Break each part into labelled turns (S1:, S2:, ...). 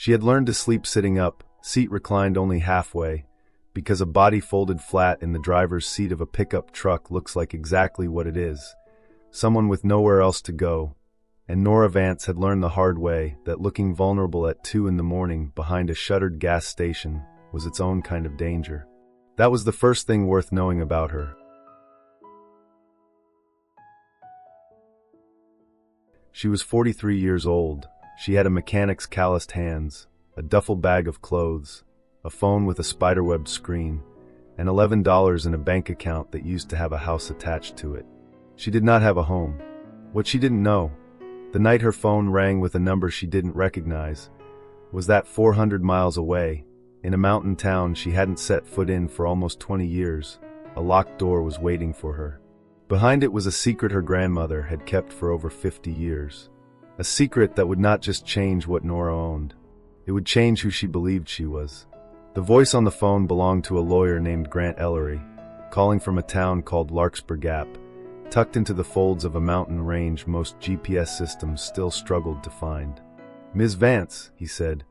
S1: She had learned to sleep sitting up, seat reclined only halfway, because a body folded flat in the driver's seat of a pickup truck looks like exactly what it is, someone with nowhere else to go. And Nora Vance had learned the hard way that looking vulnerable at 2 in the morning behind a shuttered gas station was its own kind of danger. That was the first thing worth knowing about her. She was 43 years old. She had a mechanic's calloused hands, a duffel bag of clothes, a phone with a spiderwebbed screen, and $11 in a bank account that used to have a house attached to it. She did not have a home. What she didn't know, the night her phone rang with a number she didn't recognize, was that 400 miles away, in a mountain town she hadn't set foot in for almost 20 years, a locked door was waiting for her. Behind it was a secret her grandmother had kept for over 50 years. A secret that would not just change what Nora owned. It would change who she believed she was. The voice on the phone belonged to a lawyer named Grant Ellery, calling from a town called Larkspur Gap, tucked into the folds of a mountain range most GPS systems still struggled to find. "Ms. Vance," he said,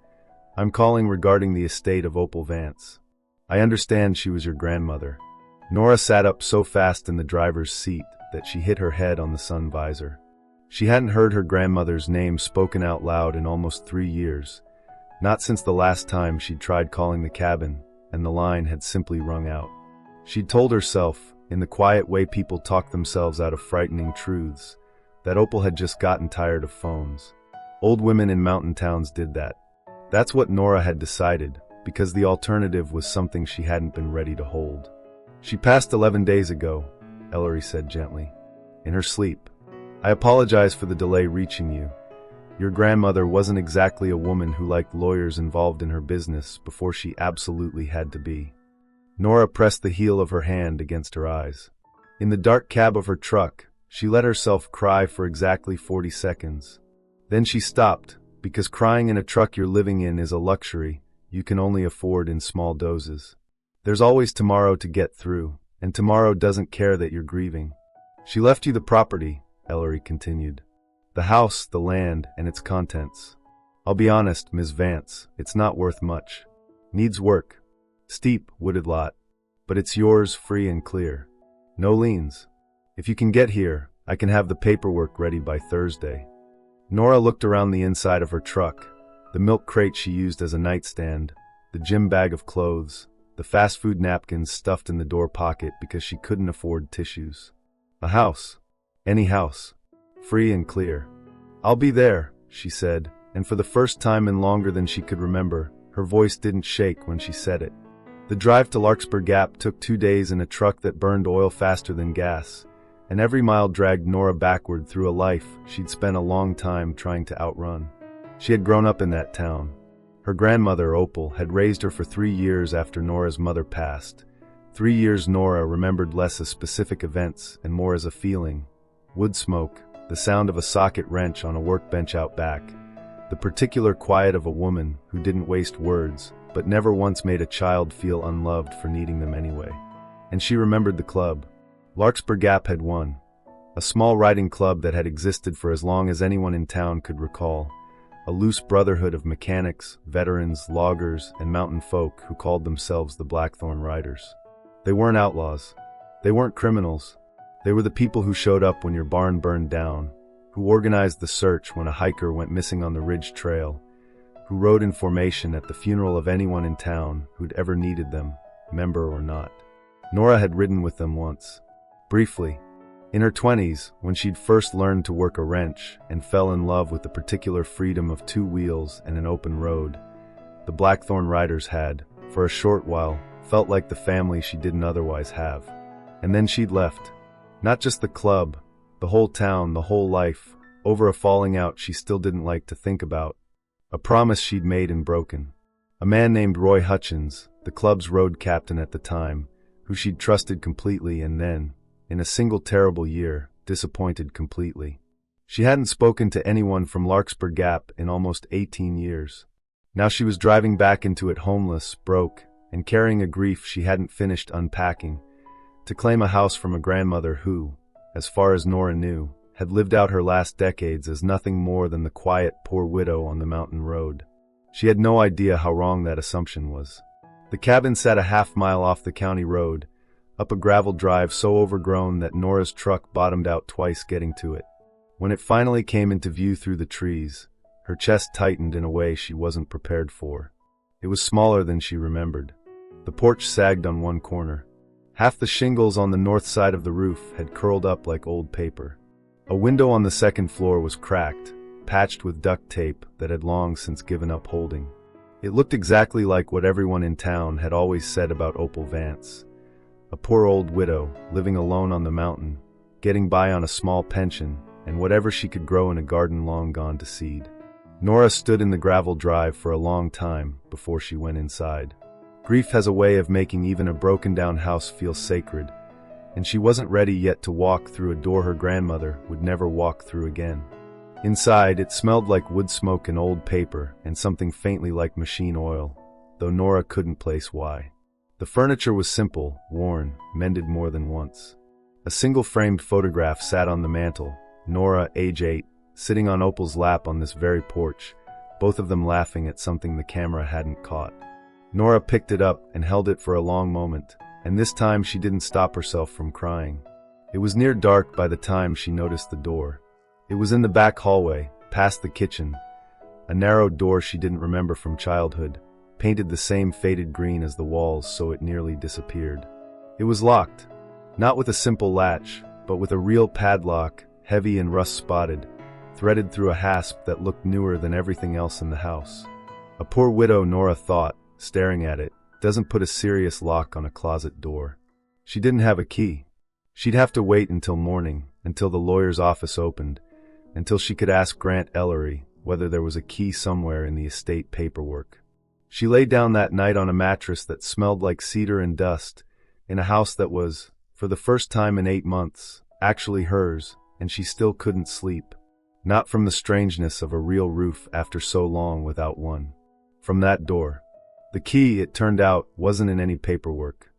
S1: "I'm calling regarding the estate of Opal Vance. I understand she was your grandmother." Nora sat up so fast in the driver's seat that she hit her head on the sun visor. She hadn't heard her grandmother's name spoken out loud in almost 3 years, not since the last time she'd tried calling the cabin, and the line had simply rung out. She'd told herself, in the quiet way people talk themselves out of frightening truths, that Opal had just gotten tired of phones. Old women in mountain towns did that. That's what Nora had decided, because the alternative was something she hadn't been ready to hold. "She passed 11 days ago," Ellery said gently, "in her sleep. I apologize for the delay reaching you. Your grandmother wasn't exactly a woman who liked lawyers involved in her business before she absolutely had to be." Nora pressed the heel of her hand against her eyes. In the dark cab of her truck, she let herself cry for exactly 40 seconds. Then she stopped, because crying in a truck you're living in is a luxury you can only afford in small doses. There's always tomorrow to get through, and tomorrow doesn't care that you're grieving. "She left you the property," Ellery continued. "The house, the land, and its contents. I'll be honest, Ms. Vance, it's not worth much. Needs work. Steep, wooded lot. But it's yours, free and clear. No liens. If you can get here, I can have the paperwork ready by Thursday." Nora looked around the inside of her truck, the milk crate she used as a nightstand, the gym bag of clothes, the fast food napkins stuffed in the door pocket because she couldn't afford tissues. A house. Any house. Free and clear. "I'll be there," she said, and for the first time in longer than she could remember, her voice didn't shake when she said it. The drive to Larkspur Gap took 2 days in a truck that burned oil faster than gas, and every mile dragged Nora backward through a life she'd spent a long time trying to outrun. She had grown up in that town. Her grandmother, Opal, had raised her for 3 years after Nora's mother passed. 3 years Nora remembered less as specific events and more as a feeling. Wood smoke, the sound of a socket wrench on a workbench out back, the particular quiet of a woman who didn't waste words, but never once made a child feel unloved for needing them anyway. And she remembered the club. Larkspur Gap had one. A small riding club that had existed for as long as anyone in town could recall. A loose brotherhood of mechanics, veterans, loggers, and mountain folk who called themselves the Blackthorn Riders. They weren't outlaws. They weren't criminals. They were the people who showed up when your barn burned down, who organized the search when a hiker went missing on the Ridge Trail, who rode in formation at the funeral of anyone in town who'd ever needed them, member or not. Nora had ridden with them once. Briefly. In her 20s, when she'd first learned to work a wrench and fell in love with the particular freedom of 2 wheels and an open road, the Blackthorn Riders had, for a short while, felt like the family she didn't otherwise have. And then she'd left. Not just the club, the whole town, the whole life, over a falling out she still didn't like to think about. A promise she'd made and broken. A man named Roy Hutchins, the club's road captain at the time, who she'd trusted completely and then, in a single terrible year, disappointed completely. She hadn't spoken to anyone from Larkspur Gap in almost 18 years. Now she was driving back into it homeless, broke, and carrying a grief she hadn't finished unpacking, to claim a house from a grandmother who, as far as Nora knew, had lived out her last decades as nothing more than the quiet, poor widow on the mountain road. She had no idea how wrong that assumption was. The cabin sat a half-mile off the county road, up a gravel drive so overgrown that Nora's truck bottomed out twice getting to it. When it finally came into view through the trees, her chest tightened in a way she wasn't prepared for. It was smaller than she remembered. The porch sagged on one corner. Half the shingles on the north side of the roof had curled up like old paper. A window on the second floor was cracked, patched with duct tape that had long since given up holding. It looked exactly like what everyone in town had always said about Opal Vance. A poor old widow, living alone on the mountain, getting by on a small pension, and whatever she could grow in a garden long gone to seed. Nora stood in the gravel drive for a long time before she went inside. Grief has a way of making even a broken-down house feel sacred, and she wasn't ready yet to walk through a door her grandmother would never walk through again. Inside, it smelled like wood smoke and old paper and something faintly like machine oil, though Nora couldn't place why. The furniture was simple, worn, mended more than once. A single framed photograph sat on the mantel, Nora, age 8, sitting on Opal's lap on this very porch, both of them laughing at something the camera hadn't caught. Nora picked it up and held it for a long moment, and this time she didn't stop herself from crying. It was near dark by the time she noticed the door. It was in the back hallway, past the kitchen, a narrow door she didn't remember from childhood, painted the same faded green as the walls so it nearly disappeared. It was locked, not with a simple latch, but with a real padlock, heavy and rust-spotted, threaded through a hasp that looked newer than everything else in the house. A poor widow, Nora thought, staring at it, doesn't put a serious lock on a closet door. She didn't have a key. She'd have to wait until morning, until the lawyer's office opened, until she could ask Grant Ellery whether there was a key somewhere in the estate paperwork. She lay down that night on a mattress that smelled like cedar and dust, in a house that was, for the first time in 8 months, actually hers, and she still couldn't sleep. Not from the strangeness of a real roof after so long without one. From that door. The key, it turned out, wasn't in any paperwork.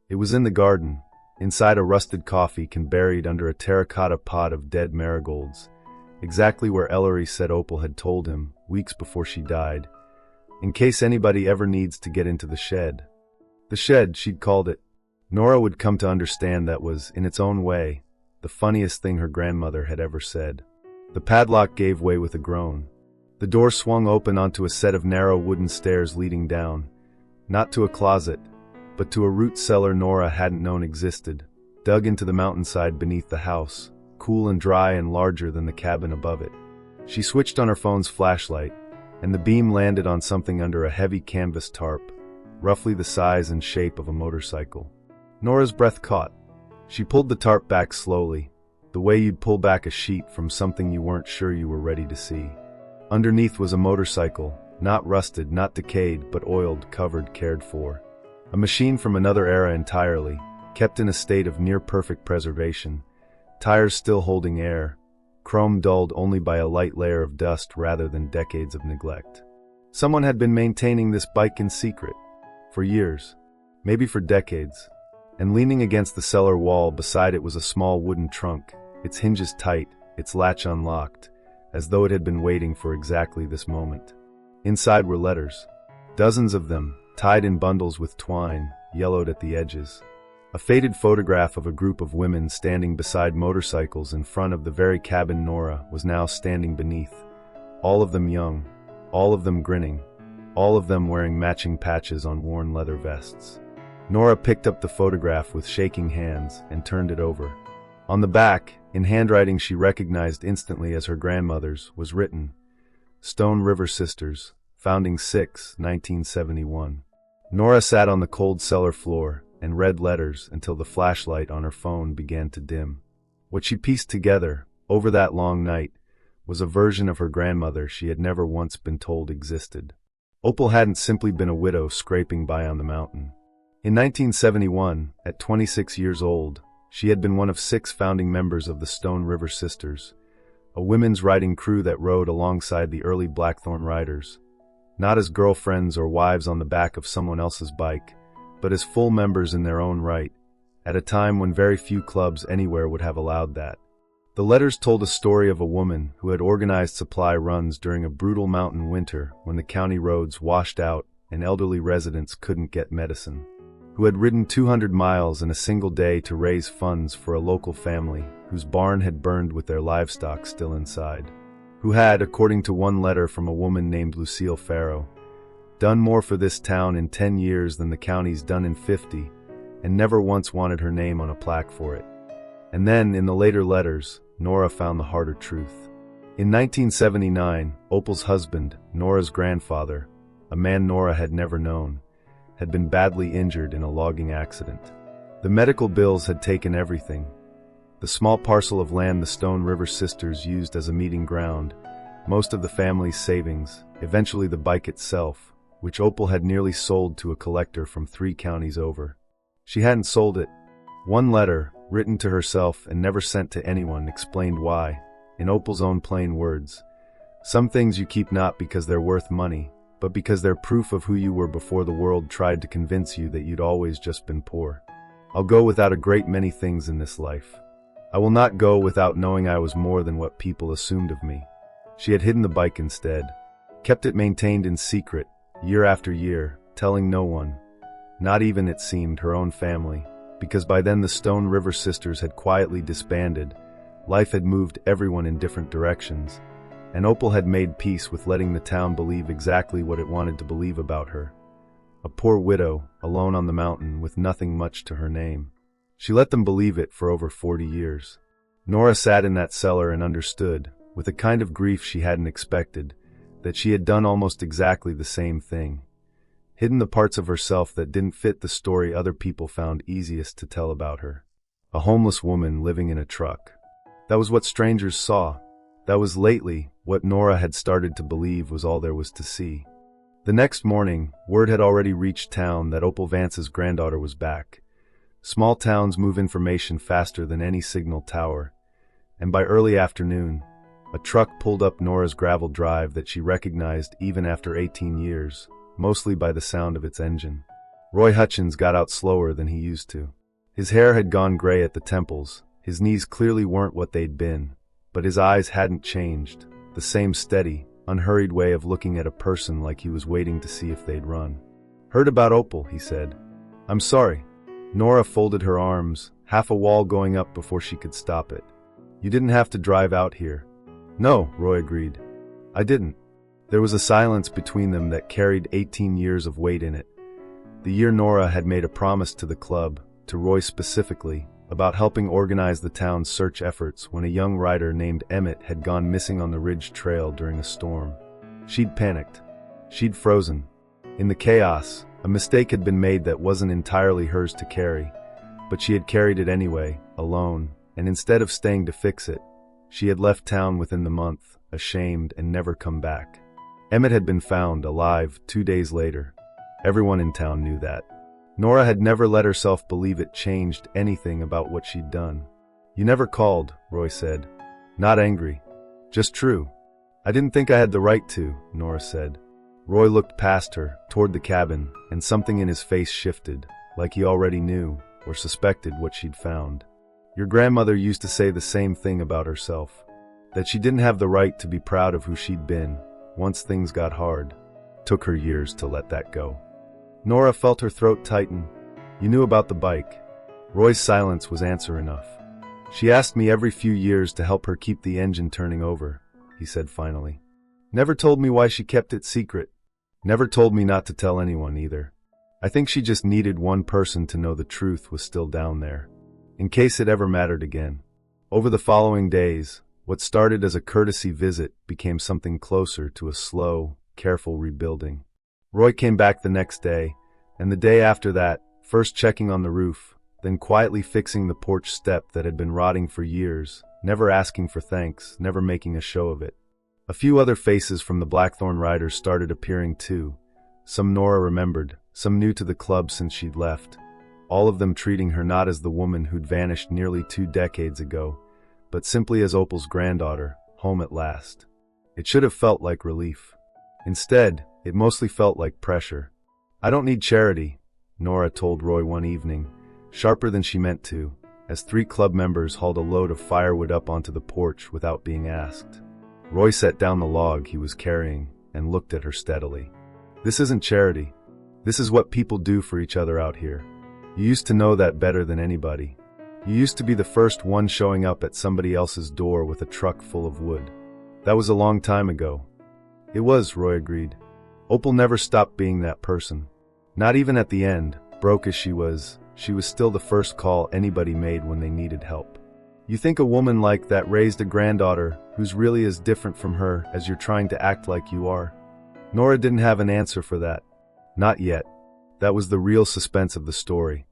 S1: It was in the garden, inside a rusted coffee can buried under a terracotta pot of dead marigolds, exactly where Ellery said Opal had told him, weeks before she died, in case anybody ever needs to get into the shed. The shed, she'd called it. Nora would come to understand that was, in its own way, the funniest thing her grandmother had ever said. The padlock gave way with a groan. The door swung open onto a set of narrow wooden stairs leading down, not to a closet, but to a root cellar Nora hadn't known existed, dug into the mountainside beneath the house, cool and dry and larger than the cabin above it. She switched on her phone's flashlight, and the beam landed on something under a heavy canvas tarp, roughly the size and shape of a motorcycle. Nora's breath caught. She pulled the tarp back slowly, the way you'd pull back a sheet from something you weren't sure you were ready to see. Underneath was a motorcycle, not rusted, not decayed, but oiled, covered, cared for. A machine from another era entirely, kept in a state of near-perfect preservation, tires still holding air, chrome dulled only by a light layer of dust rather than decades of neglect. Someone had been maintaining this bike in secret, for years, maybe for decades, and leaning against the cellar wall beside it was a small wooden trunk, its hinges tight, its latch unlocked, as though it had been waiting for exactly this moment. Inside were letters, dozens of them, tied in bundles with twine, yellowed at the edges. A faded photograph of a group of women standing beside motorcycles in front of the very cabin Nora was now standing beneath, all of them young, all of them grinning, all of them wearing matching patches on worn leather vests. Nora picked up the photograph with shaking hands and turned it over. On the back, in handwriting she recognized instantly as her grandmother's, was written, Stone River Sisters, Founding 6, 1971. Nora sat on the cold cellar floor and read letters until the flashlight on her phone began to dim. What she pieced together, over that long night, was a version of her grandmother she had never once been told existed. Opal hadn't simply been a widow scraping by on the mountain. In 1971, at 26 years old, she had been one of 6 founding members of the Stone River Sisters, a women's riding crew that rode alongside the early Blackthorn riders, not as girlfriends or wives on the back of someone else's bike, but as full members in their own right, at a time when very few clubs anywhere would have allowed that. The letters told a story of a woman who had organized supply runs during a brutal mountain winter when the county roads washed out and elderly residents couldn't get medicine, who had ridden 200 miles in a single day to raise funds for a local family whose barn had burned with their livestock still inside, who had, according to one letter from a woman named Lucille Farrow, done more for this town in 10 years than the county's done in 50, and never once wanted her name on a plaque for it. And then, in the later letters, Nora found the harder truth. In 1979, Opal's husband, Nora's grandfather, a man Nora had never known, had been badly injured in a logging accident. The medical bills had taken everything. The small parcel of land the Stone River sisters used as a meeting ground, most of the family's savings, eventually the bike itself, which Opal had nearly sold to a collector from 3 counties over. She hadn't sold it. One letter, written to herself and never sent to anyone, explained why, in Opal's own plain words. Some things you keep not because they're worth money, but because they're proof of who you were before the world tried to convince you that you'd always just been poor. I'll go without a great many things in this life. I will not go without knowing I was more than what people assumed of me. She had hidden the bike instead, kept it maintained in secret, year after year, telling no one, not even, it seemed, her own family, because by then the Stone River sisters had quietly disbanded, life had moved everyone in different directions, and Opal had made peace with letting the town believe exactly what it wanted to believe about her. A poor widow, alone on the mountain with nothing much to her name. She let them believe it for over 40 years. Nora sat in that cellar and understood, with a kind of grief she hadn't expected, that she had done almost exactly the same thing. Hidden the parts of herself that didn't fit the story other people found easiest to tell about her. A homeless woman living in a truck. That was what strangers saw. That was lately what Nora had started to believe was all there was to see. The next morning, word had already reached town that Opal Vance's granddaughter was back. Small towns move information faster than any signal tower, and by early afternoon, a truck pulled up Nora's gravel drive that she recognized even after 18 years. Mostly by the sound of its engine. Roy Hutchins got out slower than he used to. His hair had gone gray at the temples, his knees clearly weren't what they'd been, but his eyes hadn't changed, the same steady, unhurried way of looking at a person like he was waiting to see if they'd run. "Heard about Opal," he said. "I'm sorry." Nora folded her arms, half a wall going up before she could stop it. "You didn't have to drive out here." "No," Roy agreed. "I didn't." There was a silence between them that carried 18 years of weight in it. The year Nora had made a promise to the club, to Roy specifically, about helping organize the town's search efforts when a young rider named Emmett had gone missing on the Ridge Trail during a storm. She'd panicked. She'd frozen. In the chaos, a mistake had been made that wasn't entirely hers to carry, but she had carried it anyway, alone, and instead of staying to fix it, she had left town within the month, ashamed, and never come back. Emmett had been found alive 2 days later. Everyone in town knew that. Nora had never let herself believe it changed anything about what she'd done. "You never called," Roy said. "Not angry. Just true." "I didn't think I had the right to," Nora said. Roy looked past her, toward the cabin, and something in his face shifted, like he already knew, or suspected what she'd found. "Your grandmother used to say the same thing about herself, that she didn't have the right to be proud of who she'd been. Once things got hard, took her years to let that go." Nora felt her throat tighten. "You knew about the bike." Roy's silence was answer enough. "She asked me every few years to help her keep the engine turning over," he said finally. "Never told me why she kept it secret. Never told me not to tell anyone either. I think she just needed one person to know the truth was still down there, in case it ever mattered again." Over the following days, what started as a courtesy visit became something closer to a slow, careful rebuilding. Roy came back the next day, and the day after that, first checking on the roof, then quietly fixing the porch step that had been rotting for years, never asking for thanks, never making a show of it. A few other faces from the Blackthorn Riders started appearing too. Some Nora remembered, some new to the club since she'd left. All of them treating her not as the woman who'd vanished nearly 2 decades ago, but simply as Opal's granddaughter, home at last. It should have felt like relief. Instead, it mostly felt like pressure. "I don't need charity," Nora told Roy one evening, sharper than she meant to, as 3 club members hauled a load of firewood up onto the porch without being asked. Roy set down the log he was carrying and looked at her steadily. "This isn't charity. This is what people do for each other out here. You used to know that better than anybody. You used to be the first one showing up at somebody else's door with a truck full of wood." "That was a long time ago." "It was," Roy agreed. "Opal never stopped being that person. Not even at the end, broke as she was still the first call anybody made when they needed help." "You think a woman like that raised a granddaughter who's really as different from her as you're trying to act like you are?" Nora didn't have an answer for that. Not yet. That was the real suspense of the story.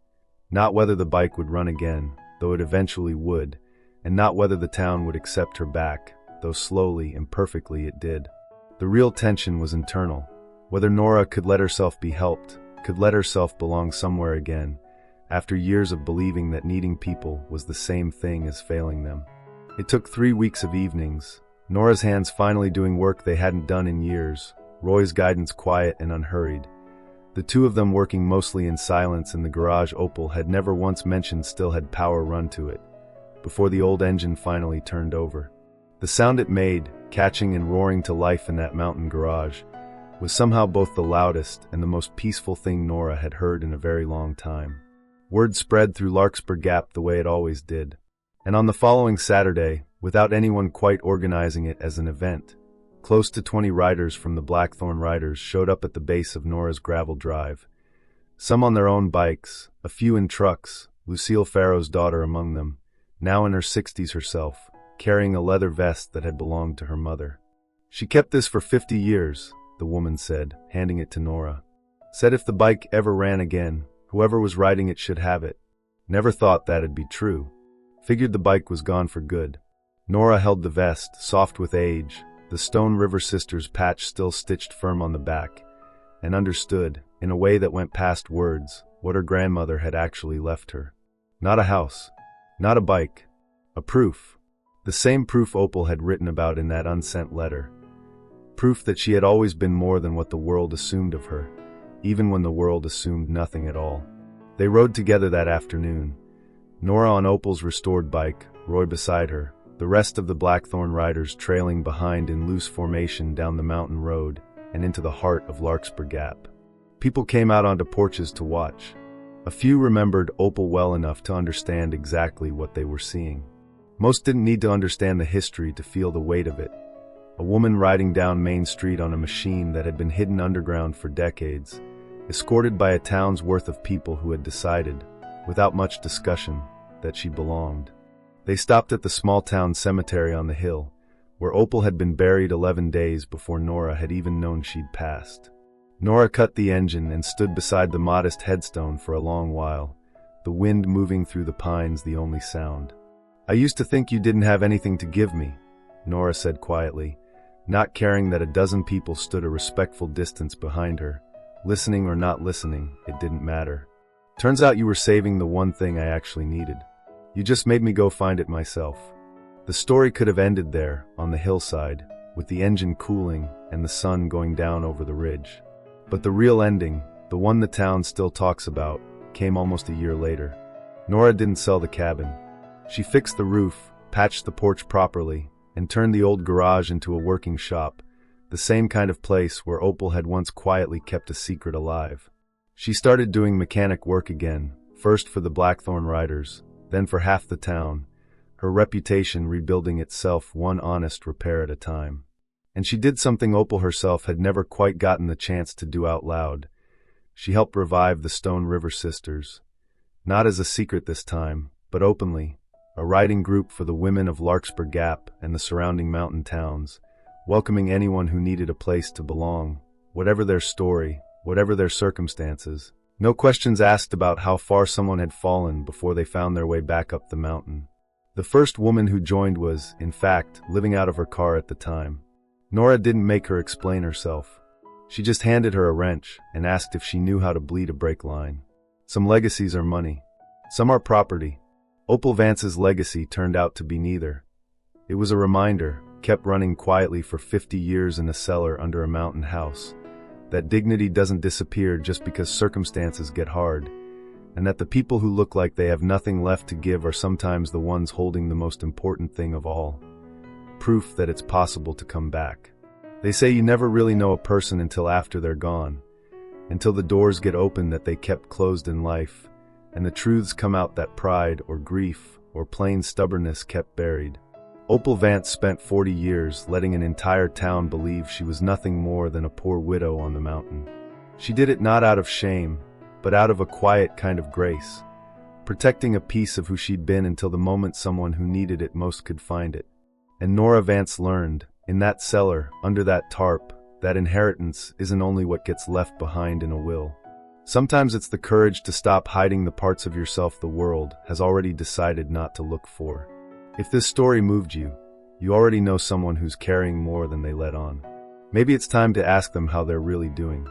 S1: Not whether the bike would run again, though it eventually would, and not whether the town would accept her back, though slowly, imperfectly it did. The real tension was internal. Whether Nora could let herself be helped, could let herself belong somewhere again, after years of believing that needing people was the same thing as failing them. It took 3 weeks of evenings, Nora's hands finally doing work they hadn't done in years, Roy's guidance quiet and unhurried. The two of them working mostly in silence in the garage Opal had never once mentioned still had power run to it, before the old engine finally turned over. The sound it made, catching and roaring to life in that mountain garage, was somehow both the loudest and the most peaceful thing Nora had heard in a very long time. Word spread through Larkspur Gap the way it always did. And on the following Saturday, without anyone quite organizing it as an event, close to 20 riders from the Blackthorn Riders showed up at the base of Nora's gravel drive. Some on their own bikes, a few in trucks, Lucille Farrow's daughter among them, now in her 60s herself, carrying a leather vest that had belonged to her mother. "She kept this for 50 years, the woman said, handing it to Nora. "Said if the bike ever ran again, whoever was riding it should have it. Never thought that'd be true. Figured the bike was gone for good." Nora held the vest, soft with age, the Stone River Sisters patch still stitched firm on the back, and understood, in a way that went past words, what her grandmother had actually left her. Not a house, not a bike, a proof. The same proof Opal had written about in that unsent letter. Proof that she had always been more than what the world assumed of her, even when the world assumed nothing at all. They rode together that afternoon, Nora on Opal's restored bike, Roy beside her, the rest of the Blackthorn Riders trailing behind in loose formation down the mountain road and into the heart of Larkspur Gap. People came out onto porches to watch. A few remembered Opal well enough to understand exactly what they were seeing. Most didn't need to understand the history to feel the weight of it. A woman riding down Main Street on a machine that had been hidden underground for decades, escorted by a town's worth of people who had decided, without much discussion, that she belonged. They stopped at the small-town cemetery on the hill, where Opal had been buried 11 days before Nora had even known she'd passed. Nora cut the engine and stood beside the modest headstone for a long while, the wind moving through the pines the only sound. "I used to think you didn't have anything to give me," Nora said quietly, not caring that a dozen people stood a respectful distance behind her. Listening or not listening, it didn't matter. "Turns out you were saving the one thing I actually needed. You just made me go find it myself." The story could have ended there, on the hillside, with the engine cooling and the sun going down over the ridge. But the real ending, the one the town still talks about, came almost a year later. Nora didn't sell the cabin. She fixed the roof, patched the porch properly, and turned the old garage into a working shop, the same kind of place where Opal had once quietly kept a secret alive. She started doing mechanic work again, first for the Blackthorn Riders, then for half the town, her reputation rebuilding itself one honest repair at a time. And she did something Opal herself had never quite gotten the chance to do out loud. She helped revive the Stone River Sisters. Not as a secret this time, but openly, a riding group for the women of Larkspur Gap and the surrounding mountain towns, welcoming anyone who needed a place to belong, whatever their story, whatever their circumstances. No questions asked about how far someone had fallen before they found their way back up the mountain. The first woman who joined was, in fact, living out of her car at the time. Nora didn't make her explain herself. She just handed her a wrench and asked if she knew how to bleed a brake line. Some legacies are money. Some are property. Opal Vance's legacy turned out to be neither. It was a reminder, kept running quietly for 50 years in a cellar under a mountain house, that dignity doesn't disappear just because circumstances get hard. and that the people who look like they have nothing left to give are sometimes the ones holding the most important thing of all: proof that it's possible to come back. They say you never really know a person until after they're gone, until the doors get open that they kept closed in life, and the truths come out that pride or grief or plain stubbornness kept buried. Opal Vance spent 40 years letting an entire town believe she was nothing more than a poor widow on the mountain. She did it not out of shame, but out of a quiet kind of grace, protecting a piece of who she'd been until the moment someone who needed it most could find it. And Nora Vance learned, in that cellar, under that tarp, that inheritance isn't only what gets left behind in a will. Sometimes it's the courage to stop hiding the parts of yourself the world has already decided not to look for. If this story moved you, you already know someone who's carrying more than they let on. Maybe it's time to ask them how they're really doing.